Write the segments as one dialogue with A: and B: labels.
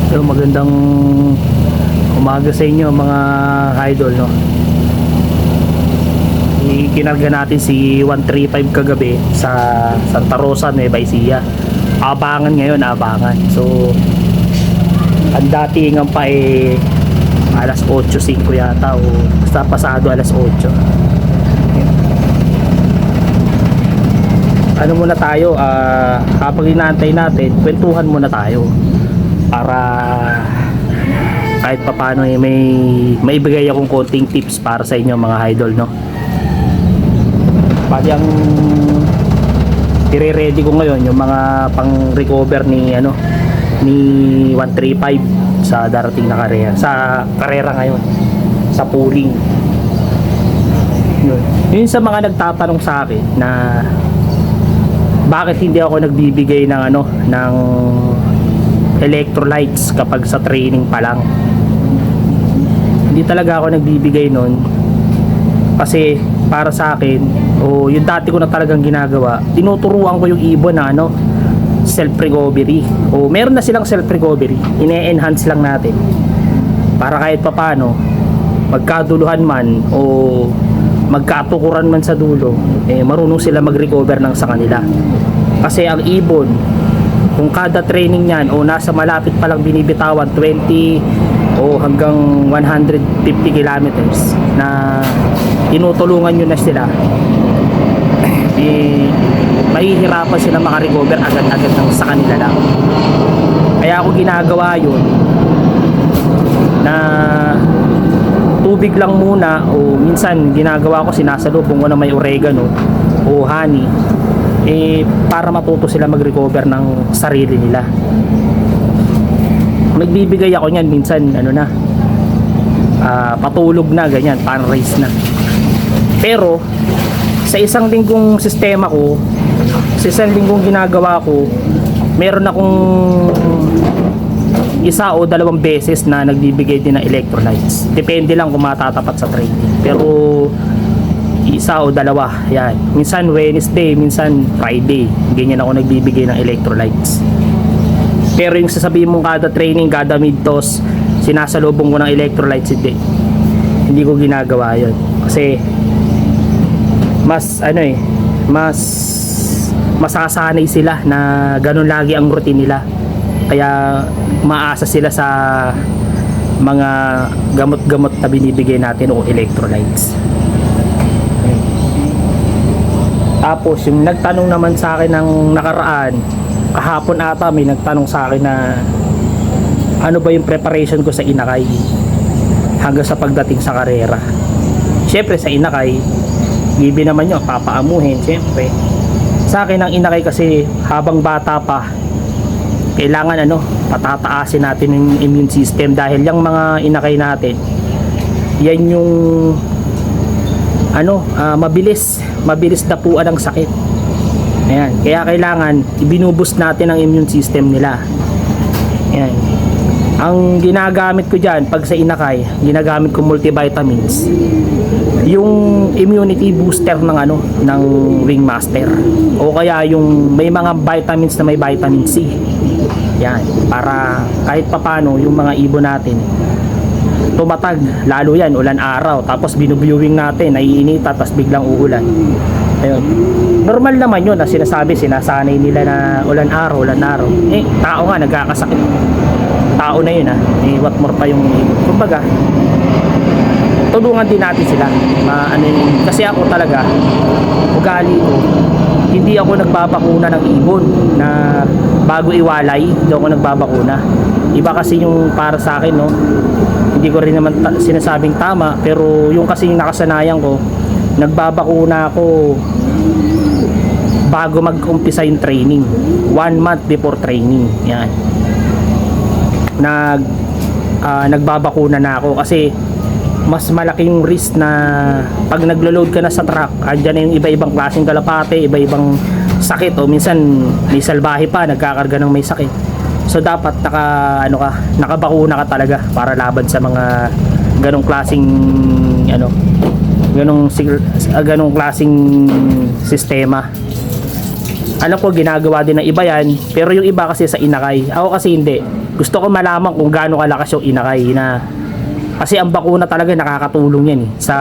A: So, magandang umaga sa inyo mga idol, no? Kinarga natin si 135 kagabi sa Santa Rosa, Nueva Ecija. Abangan ngayon, abangan. So, ang datingan pa alas 8:05 yata o basta pasado alas 8. Ano muna tayo, habang inaantay natin, kwentuhan muna tayo para kahit papaano may ibigay akong konting tips para sa inyo mga idol, no? Pati ang i-ready ko ngayon yung mga pang recover ni 135 sa darating na karera, sa karera ngayon, sa pooling. Yun sa mga nagtatanong sa akin na bakit hindi ako nagbibigay ng ng electrolytes kapag sa training pa lang. Hindi talaga ako nagbibigay nun kasi para sa akin, yung dati ko na talagang ginagawa, tinuturuan ko yung ibon na self-recovery. Meron na silang self-recovery, ine-enhance lang natin para kahit papano magkaduluhan man o magkatukuran man sa dulo, marunong sila mag-recover ng sa kanila. Kasi ang ibon, kung kada training niyan nasa malapit pa lang binibitawan 20 o hanggang 150 kilometers na tinutulungan nyo na sila, mahihirapan sila makarecover agad-agad ng sa kanila lang. Kaya ako ginagawa yun na tubig lang muna, o minsan ginagawa ko sinasalubong ko na may oregano o honey para matuto sila mag-recover ng sarili nila. Magbibigay ako niyan minsan patulog na ganyan, pan-race na. Pero sa isang linggong sistema ko, sa isang linggong ginagawa ko, meron akong isa o dalawang beses na nagbibigay din ng electrolytes. Depende lang kung matatapat sa training. Pero isa o dalawa, yan. Minsan Wednesday, minsan Friday. Ganyan ako nagbibigay ng electrolytes. Pero yung sasabihin mong kada training, kada mid-toss, sinasalubong ko ng electrolytes, hindi ko ginagawa yun. Kasi mas masasanay sila na ganun lagi ang routine nila. Kaya maasa sila sa mga gamot-gamot na binibigay natin o electrolytes. Tapos yung nagtanong naman sa akin ng nakaraan, kahapon ata may nagtanong sa akin na ano ba yung preparation ko sa inakay hanggang sa pagdating sa karera. Syempre sa inakay, given naman yun, papaamuhin syempre. Sa akin ang inakay kasi habang bata pa, kailangan patataasin natin yung immune system dahil yung mga inakay natin, yan yung mabilis dapuan ng sakit. Ayan, kaya kailangan ibinuboost natin ang immune system nila. Ayan. Ang ginagamit ko diyan pag sa inakay, ginagamit ko multivitamins. Yung immunity booster ng Ringmaster, o kaya yung may mga vitamins na may vitamin C. Yan, para kahit papano yung mga ibon natin tumatag, lalo yan ulan araw, tapos binuviewing natin, naiinita, tapos biglang uulan. Ayun, normal naman yun na sinasanay nila na ulan araw. Tao nga nagkakasakit, tao na yun what more pa yung kumbaga, tulungan din natin sila kasi ako talaga ugali ko, hindi ako nagbabakuna ng ibon na bago iwalay. Hindi ako nagbabakuna. Iba kasi yung para sa akin, hindi ko rin naman sinasabing tama, pero yung kasi yung nakasanayan ko, nagbabakuna ako bago mag-umpisa yung training, 1 month before training. Yan, nagbabakuna na ako kasi mas malaking risk na pag naglo-load ka na sa truck, andyan na yung iba-ibang klaseng kalapate, iba-ibang sakit, o minsan may salbahe pa nagkakarga ng may sakit. So dapat nakabakuna ka talaga para laban sa mga ganong klaseng ganong klaseng sistema. Alam ko ginagawa din ng iba yan, pero yung iba kasi sa inakay, ako kasi hindi. Gusto ko malaman kung gaano kalakas yung inakay na, kasi ang bakuna talaga nakakatulong yan sa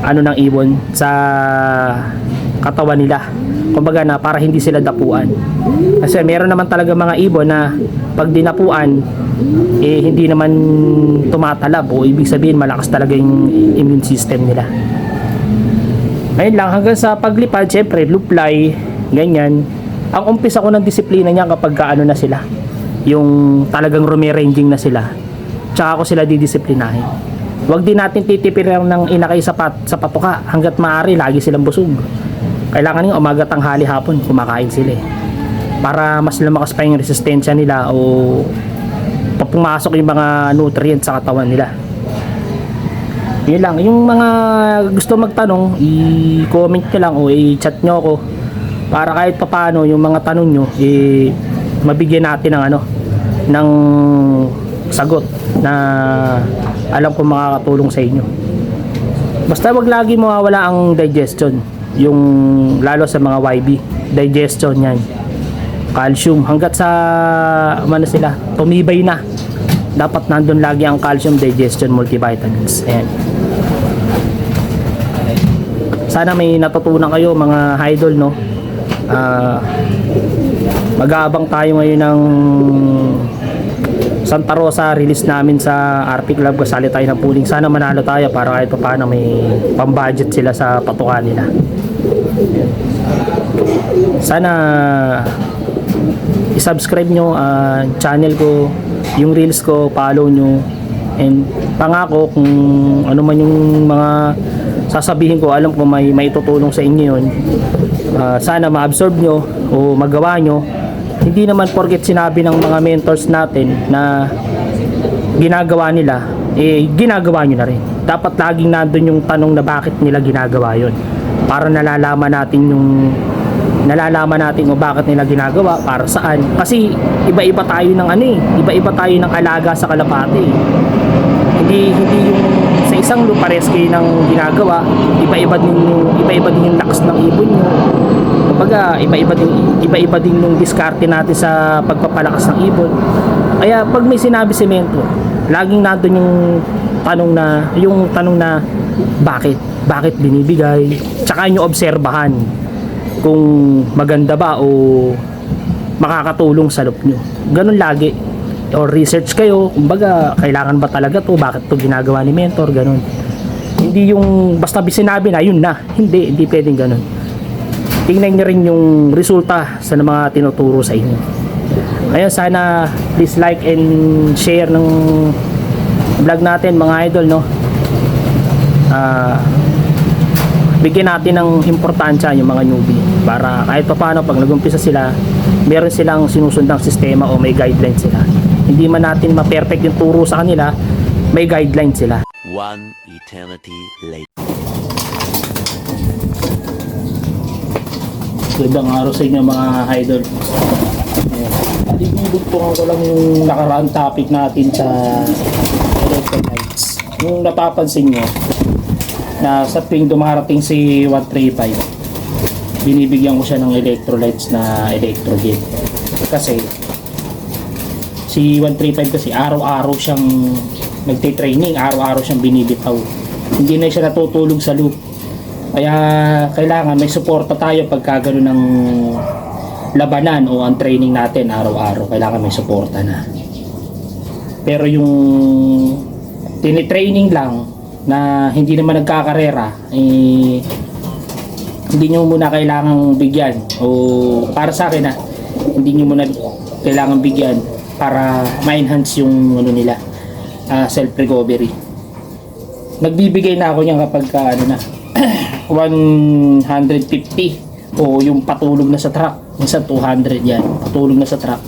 A: ano ng ibon, sa katawan nila. Kumbaga na para hindi sila dapuan. Kasi meron naman talaga mga ibon na pag dinapuan hindi naman tumatalab, o ibig sabihin malakas talaga yung immune system nila. Ayun lang, hanggang sa paglipad, syempre luply, ganyan. Ang umpisa ko ng disiplina niya kapag ano na sila, yung talagang rumiranging na sila, tsaka ako sila didisiplinahin. Huwag din natin titipirin ng inakay sa patuka hanggat maaari lagi silang busog. Kailangan yung umaga, tanghali, hapon kumakain sila para mas lumakas pa yung resistensya nila o pumasok yung mga nutrients sa katawan nila. Yun lang, yung mga gusto magtanong, i-comment nyo lang o i-chat nyo ako para kahit papaano yung mga tanong nyo mabigyan natin ng ng sagot na alam ko makakatulong sa inyo. Basta wag lagi mawawala ang digestion, yung lalo sa mga YB, digestion yan, calcium, hanggat sa sila tumibay na, dapat nandun lagi ang calcium, digestion, multivitamins. Ayan. Sana may natutunan kayo mga idol, no? Mag-aabang tayo ngayon ng Santa Rosa release namin sa RP Club. Kasali tayo ng pooling. Sana manalo tayo para kahit paano may pambudget sila sa patuka nila. Sana i-subscribe nyo channel ko, yung reels ko, follow nyo, and pangako kung ano man yung mga sasabihin ko, alam ko may tutulong sa inyo yun. Sana ma-absorb nyo o magawa nyo. Hindi naman porket sinabi ng mga mentors natin na ginagawa nila, ginagawa nyo na rin. Dapat laging nandun yung tanong na bakit nila ginagawa yun, para nalalaman natin kung bakit nila ginagawa, para saan. Kasi iba-iba tayo ng iba-iba tayo ng alaga sa kalapate. Hindi yung sa isang loop pares kayo ng ginagawa, iba-iba din yung lakas ng ibon nyo. Kumbaga, iba-iba din yung diskarte natin sa pagpapalakas ng ibon. Kaya pag may sinabi si mentor, laging nandun yung tanong na bakit binibigay, tsaka nyo obserbahan kung maganda ba o makakatulong sa loop nyo. Ganun lagi. Or research kayo, kumbaga kailangan ba talaga to, bakit to ginagawa ni mentor, ganun. Hindi yung basta sinabi na yun na, hindi pwedeng ganun. Tingnan nyo rin yung resulta sa mga tinuturo sa inyo. Ayun, sana please like and share ng vlog natin mga idol, no? Bigyan natin ng importansya yung mga newbie para kahit paano pag nag-umpisa sila, meron silang sinusundang sistema o may guidelines sila. Hindi man natin ma-perfect yung turo sa kanila, may guidelines sila.
B: One eternity later.
A: Gandang araw sa inyo mga idol. At ibubugtungan ko lang yung nakaraang topic natin sa electrolytes. Yung napapansin nyo na sa tuwing dumarating si 135, binibigyan ko siya ng electrolytes na electrogen. Kasi si 135 kasi araw-araw siyang nagte-training, araw-araw siyang binibitaw. Hindi na siya natutulog sa loop. Kaya kailangan may suporta tayo pagka gano'n ng labanan o ang training natin araw-araw. Kailangan may suporta na. Pero yung tinitraining lang na hindi naman nagkakarera, hindi nyo muna kailangang bigyan. O para sa akin hindi nyo muna kailangang bigyan para ma-enhance yung nila, self-recovery. Nagbibigay na ako niyan kapag 150 o yung patulog na sa truck, minsan 200 yan, patulog na sa truck.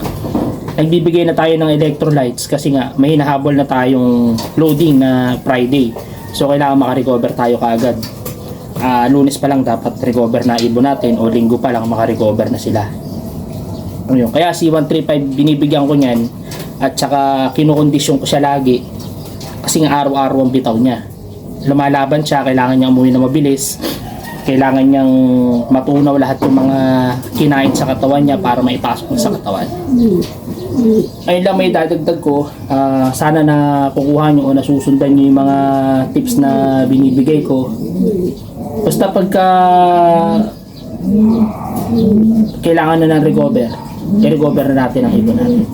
A: Nagbibigay na tayo ng electrolytes kasi nga may hinahabol na tayong loading na Friday. So kailangan makarecover tayo kaagad. Lunes pa lang dapat recover na ibon natin o linggo pa lang makarecover na sila. Kaya si 135 binibigyan ko niyan at saka kinukondisyon ko siya lagi kasi nga araw-araw ang bitaw niya. Lumalaban siya, kailangan niya umuwi na mabilis, kailangan niyang matunaw lahat yung mga kinain sa katawan niya para maipasok sa katawan. Ayun lang may dadagdag ko. Sana na kukuha nyo o nasusundan nyo yung mga tips na binibigay ko. Basta pagka kailangan na ng recover, i-recover na natin ang ibon natin.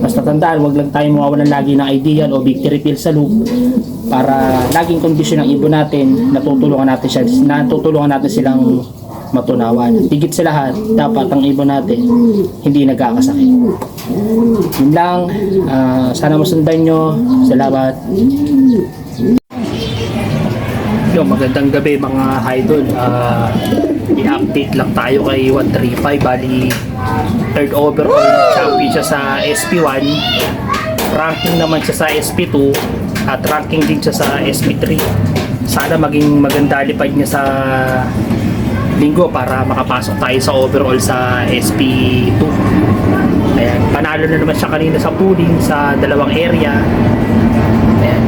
A: Basta tandaan, wag lang tayo mawawalan lagi ng ideal o victory pill sa loop para laging kondisyon ang ibon natin, natutulungan natin silang matunawan. Higit sa lahat, dapat ang ibon natin hindi nagkakasakit. Yun lang, sana masundan nyo. Salamat. Yo, magandang gabi mga idol. I-update lang tayo kay 135. Bali, third overall champion siya sa SP1. Ranking naman siya sa SP2 at ranking din siya sa SP3. Sana maging maganda lipad niya sa linggo para makapasok tayo sa overall sa SP2. Ayan, panalo na naman siya kanina sa pooling sa dalawang area. Ayan.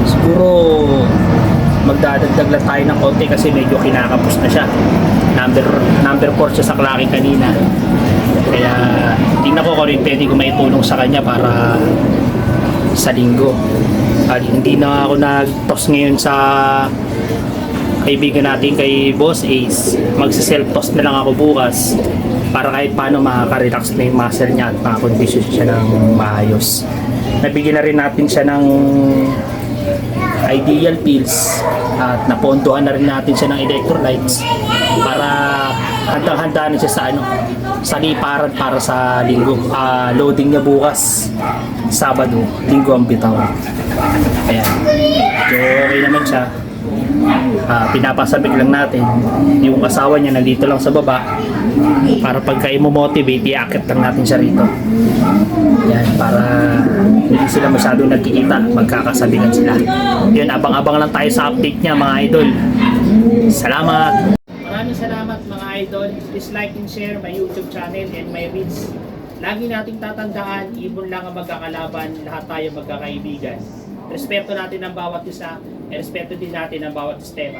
A: Siguro magdadagdag lang tayo ng konti kasi medyo kinakapos na siya. Number 4 siya sa klaki kanina. Kaya tingnan ko kung pwede ko maitulong sa kanya para sa linggo. Hindi na ako nag-toss ngayon sa kaibigan natin kay Boss Ace. Magsa-self-toss na lang ako bukas para kahit paano makaka-relax na yung muscle niya at makakondisyon siya ng maayos. Nabigyan na rin natin siya ng ideal pills at napondohan na rin natin siya ng electrolytes para handang-handa na siya sa liparan para sa linggo. Loading niya bukas Sabado, linggo ang bitaw. Ayan, so okay naman siya. Pinapasabik lang natin yung asawa niya nandito lang sa baba para pagka i-motivate i-akit lang natin siya rito. Yan, para hindi sila masyadong nagkikita, magkakasabihan sila. Yun, abang-abang lang tayo sa update niya mga idol. Salamat! Maraming salamat mga idol. Please like and share my YouTube channel and my reels. Lagi nating tatandaan, ibon lang ang magkakalaban, lahat tayo magkakaibigan. Respeto natin ang bawat isa, respeto din natin ang bawat sistema.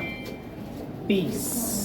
A: Peace!